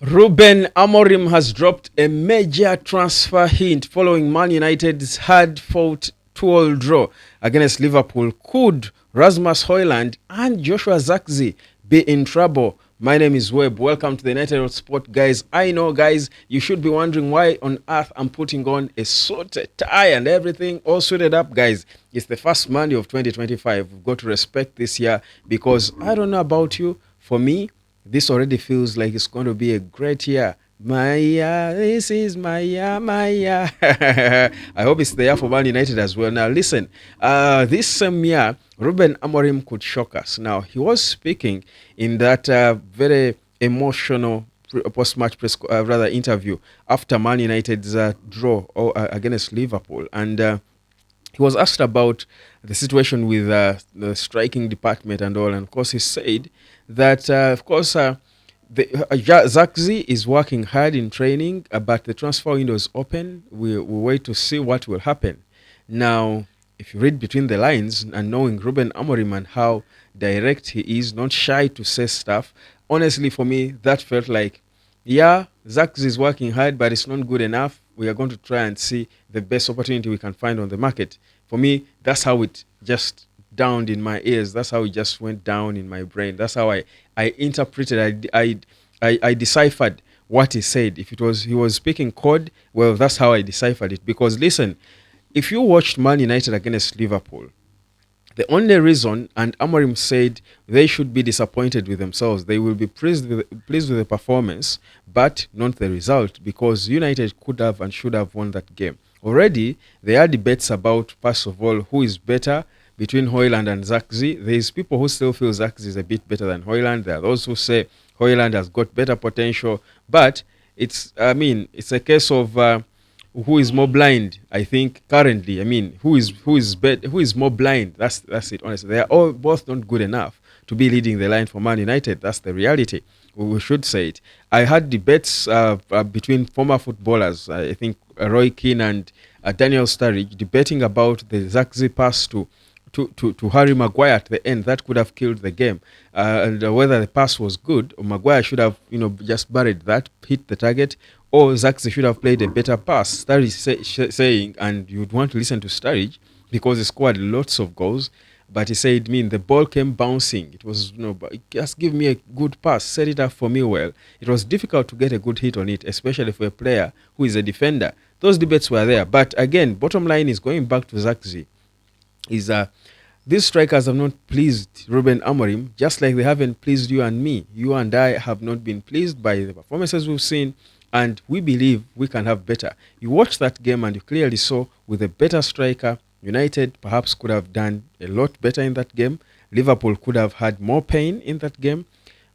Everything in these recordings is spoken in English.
Ruben Amorim has dropped a major transfer hint following Man United's hard-fought 2-all draw against Liverpool. Could Rasmus Højlund and Joshua Zirkzee be in trouble? My name is Webb. Welcome to the United Sport, guys. I know, guys, you should be wondering why on earth I'm putting on a suit, a tie, and everything all suited up, guys. It's the first Monday of 2025. We've got to respect this year because I don't know about you. For me, this already feels like it's going to be a great year. My year, this is my year, my year. I hope it's the year for Man United as well. Now, listen, this same year, Ruben Amorim could shock us. Now, he was speaking in that very emotional post-match rather interview after Man United's draw against Liverpool, and he was asked about the situation with the striking department and all, and of course he said that Zirkzee is working hard in training, but the transfer window is open. We wait to see what will happen. Now, if you read between the lines and knowing Ruben Amorim and how direct he is, not shy to say stuff, honestly, for me, that felt like, yeah, Zirkzee is working hard, but it's not good enough. We are going to try and see the best opportunity we can find on the market. For me, that's how it just downed in my ears. That's how it just went down in my brain. That's how I interpreted. I deciphered what he said. If it was he was speaking code, well, that's how I deciphered it. Because listen, if you watched Man United against Liverpool, the only reason, and Amorim said they should be disappointed with themselves. They will be pleased with the performance, but not the result, because United could have and should have won that game. Already, there are debates about, first of all, who is better between Højlund and Zirkzee. There's people who still feel Zirkzee is a bit better than Højlund. There are those who say Højlund has got better potential, but it's a case of who is more blind. I think currently, who is more blind. That's it. Honestly, they are all both not good enough to be leading the line for Man United. That's the reality. We should say it. I had debates between former footballers. I think Roy Keane and Daniel Sturridge debating about the Zirkzee pass to Harry Maguire at the end that could have killed the game, and whether the pass was good or Maguire should have just buried that, hit the target, or Zirkzee should have played a better pass. Sturridge saying, and you'd want to listen to Sturridge because he scored lots of goals, but he said, the ball came bouncing. It was, just give me a good pass, set it up for me well. It was difficult to get a good hit on it, especially for a player who is a defender. Those debates were there. But again, bottom line is going back to Zirkzee, is these strikers have not pleased Ruben Amorim, just like they haven't pleased you and me. You and I have not been pleased by the performances we've seen, and we believe we can have better. You watched that game and you clearly saw with a better striker, United perhaps could have done a lot better in that game. Liverpool could have had more pain in that game.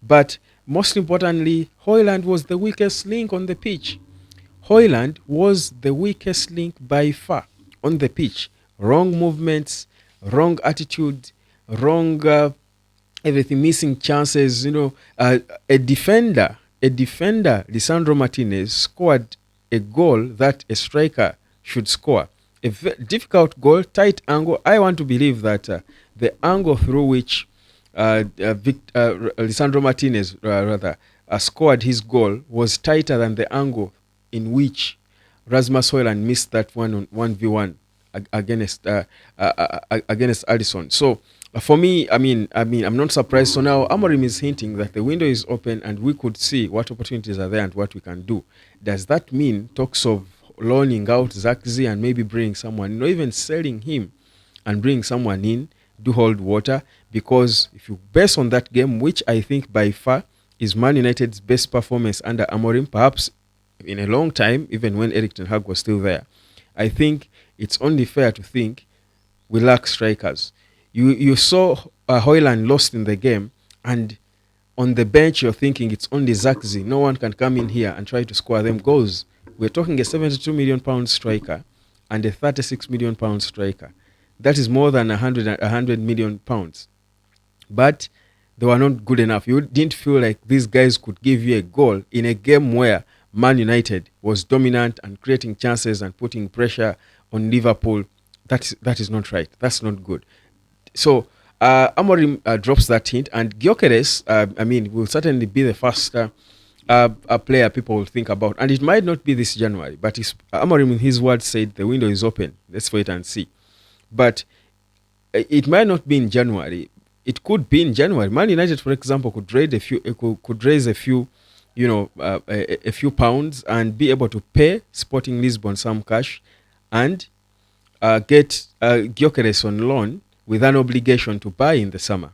But most importantly, Højlund was the weakest link on the pitch. Højlund was the weakest link by far on the pitch. Wrong movements, wrong attitude, wrong everything, missing chances. A defender, Lisandro Martinez, scored a goal that a striker should score. A difficult goal, tight angle. I want to believe that the angle through which Lisandro Martinez scored his goal was tighter than the angle in which Rasmus Højlund missed that 1v1 against Alisson. So for me, I'm not surprised. So now Amorim is hinting that the window is open and we could see what opportunities are there and what we can do. Does that mean talks of loaning out Zirkzee and maybe bringing someone, even selling him and bringing someone in, do hold water? Because if you base on that game, which I think by far is Man United's best performance under Amorim, perhaps in a long time, even when Erik ten Hag was still there, I think it's only fair to think we lack strikers. You saw Højlund lost in the game, and on the bench you're thinking it's only Zirkzee. No one can come in here and try to score them goals. We're talking a £72 million striker and a £36 million striker. That is more than 100 million pounds. But they were not good enough. You didn't feel like these guys could give you a goal in a game where Man United was dominant and creating chances and putting pressure on Liverpool. That is not right. That's not good. So Amorim drops that hint, and Gyökeres, will certainly be the first a player people will think about. And it might not be this January, but Amorim in his words said the window is open. Let's wait and see. But it might not be in January. It could be in January. Man United, for example, could raise a few, a few pounds and be able to pay Sporting Lisbon some cash, and get Gyökeres on loan with an obligation to buy in the summer.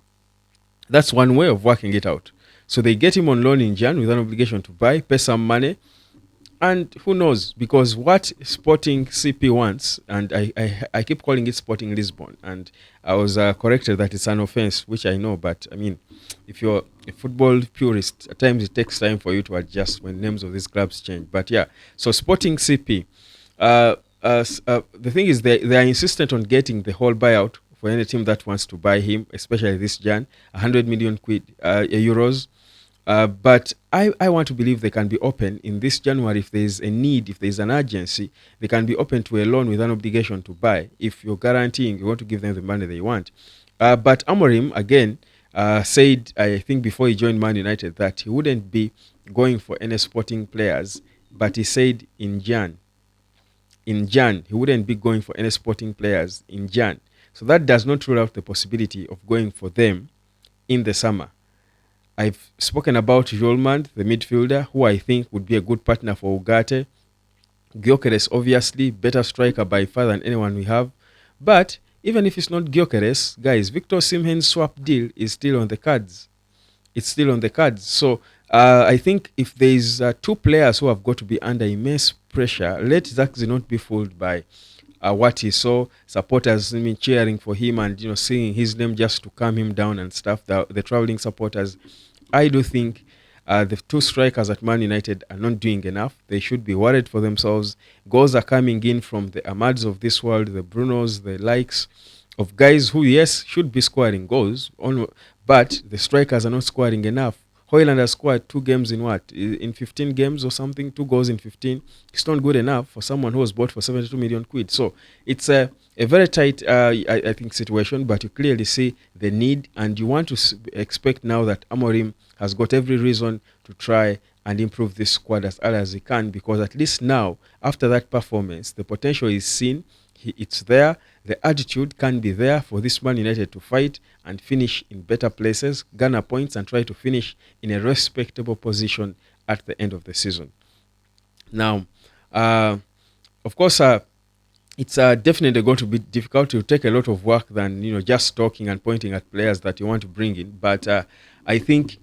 That's one way of working it out. So they get him on loan in Jan with an obligation to buy, pay some money, and who knows? Because what Sporting CP wants, and I keep calling it Sporting Lisbon, and I was corrected that it's an offense, which I know, but I mean, if you're a football purist, at times it takes time for you to adjust when names of these clubs change. But yeah, so Sporting CP, the thing is, they are insistent on getting the whole buyout for any team that wants to buy him, especially this Jan, 100 million euros. But I want to believe they can be open in this January if there is a need, if there is an urgency, they can be open to a loan with an obligation to buy if you're guaranteeing you want to give them the money they want. But Amorim, again, said, I think before he joined Man United, that he wouldn't be going for any Sporting players, but he said in Jan, he wouldn't be going for any Sporting players in Jan. So that does not rule out the possibility of going for them in the summer. I've spoken about Jolmand, the midfielder, who I think would be a good partner for Ugarte. Gyökeres, obviously, better striker by far than anyone we have. But even if it's not Gyökeres, guys, Victor Osimhen's swap deal is still on the cards. It's still on the cards. So I think if there's two players who have got to be under immense pressure, let Zaxi not be fooled by what he saw, supporters cheering for him and singing his name just to calm him down and stuff. The traveling supporters, I do think the two strikers at Man United are not doing enough. They should be worried for themselves. Goals are coming in from the Amads of this world, the Brunos, the likes of guys who, yes, should be scoring goals, but the strikers are not scoring enough. Hoyland has scored 2 games in what? In 15 games or something, 2 goals in 15. It's not good enough for someone who was bought for 72 million quid. So it's a very tight, I think, situation, but you clearly see the need, and you want to expect now that Amorim has got every reason to try and improve this squad as early as he can, because at least now, after that performance, the potential is seen. It's there. The attitude can be there for this Man United to fight and finish in better places, garner points, and try to finish in a respectable position at the end of the season. Now, of course, it's definitely going to be difficult to take a lot of work than just talking and pointing at players that you want to bring in. But I think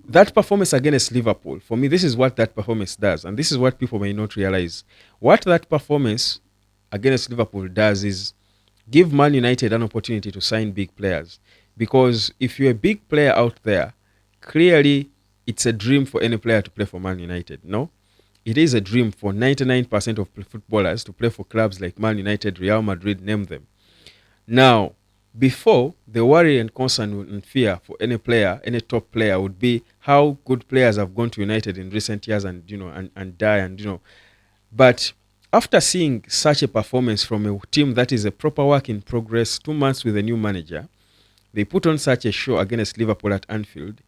that performance against Liverpool, for me, this is what that performance does, and this is what people may not realize. What that performance against Liverpool does is give Man United an opportunity to sign big players. Because if you're a big player out there, clearly it's a dream for any player to play for Man United. No? It is a dream for 99% of footballers to play for clubs like Man United, Real Madrid, name them. Now, before, the worry and concern and fear for any player, any top player, would be how good players have gone to United in recent years and die and. But after seeing such a performance from a team that is a proper work in progress, 2 months with a new manager, they put on such a show against Liverpool at Anfield.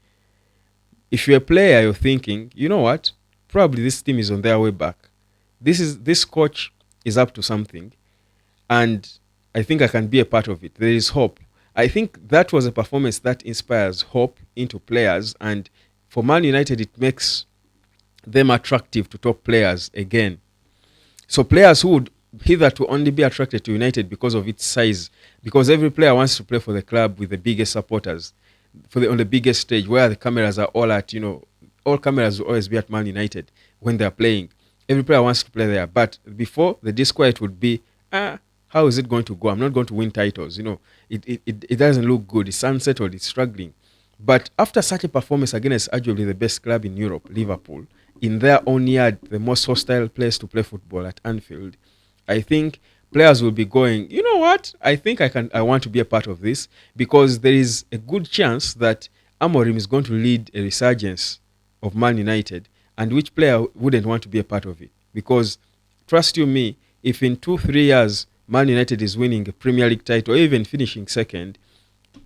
If you're a player, you're thinking, you know what? Probably this team is on their way back. This coach is up to something, and I think I can be a part of it. There is hope. I think that was a performance that inspires hope into players, and for Man United, it makes them attractive to top players again. So players who would hitherto only be attracted to United because of its size, because every player wants to play for the club with the biggest supporters, on the biggest stage where the cameras are all at, all cameras will always be at Man United when they're playing. Every player wants to play there. But before, the disquiet would be, how is it going to go? I'm not going to win titles. It doesn't look good. It's unsettled. It's struggling. But after such a performance against arguably the best club in Europe, Liverpool, in their own yard, the most hostile place to play football at Anfield, I think players will be going, you know what? I think I want to be a part of this, because there is a good chance that Amorim is going to lead a resurgence of Man United, and which player wouldn't want to be a part of it? Because trust you me, if in 2-3 years Man United is winning a Premier League title, or even finishing second,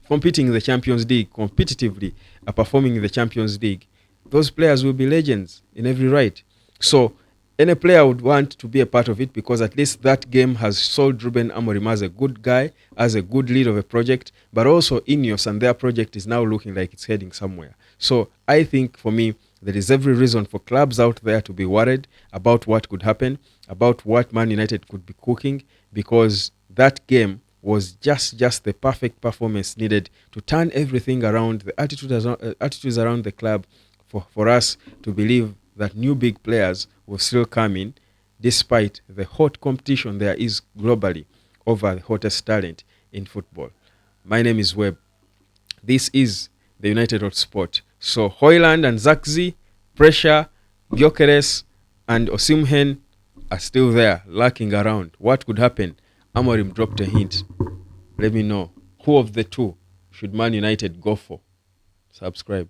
competing in the Champions League competitively, performing in the Champions League, those players will be legends in every right. So any player would want to be a part of it because at least that game has sold Ruben Amorim as a good guy, as a good lead of a project, but also Ineos and their project is now looking like it's heading somewhere. So I think for me, there is every reason for clubs out there to be worried about what could happen, about what Man United could be cooking, because that game was just the perfect performance needed to turn everything around, the attitudes around the club, for us to believe that new big players will still come in despite the hot competition there is globally over the hottest talent in football. My name is Webb. This is the United Hot Sport. So Hoyland and Zakzi, Pressure, Gyökeres, and Osimhen are still there, lurking around. What could happen? Amorim dropped a hint. Let me know. Who of the two should Man United go for? Subscribe.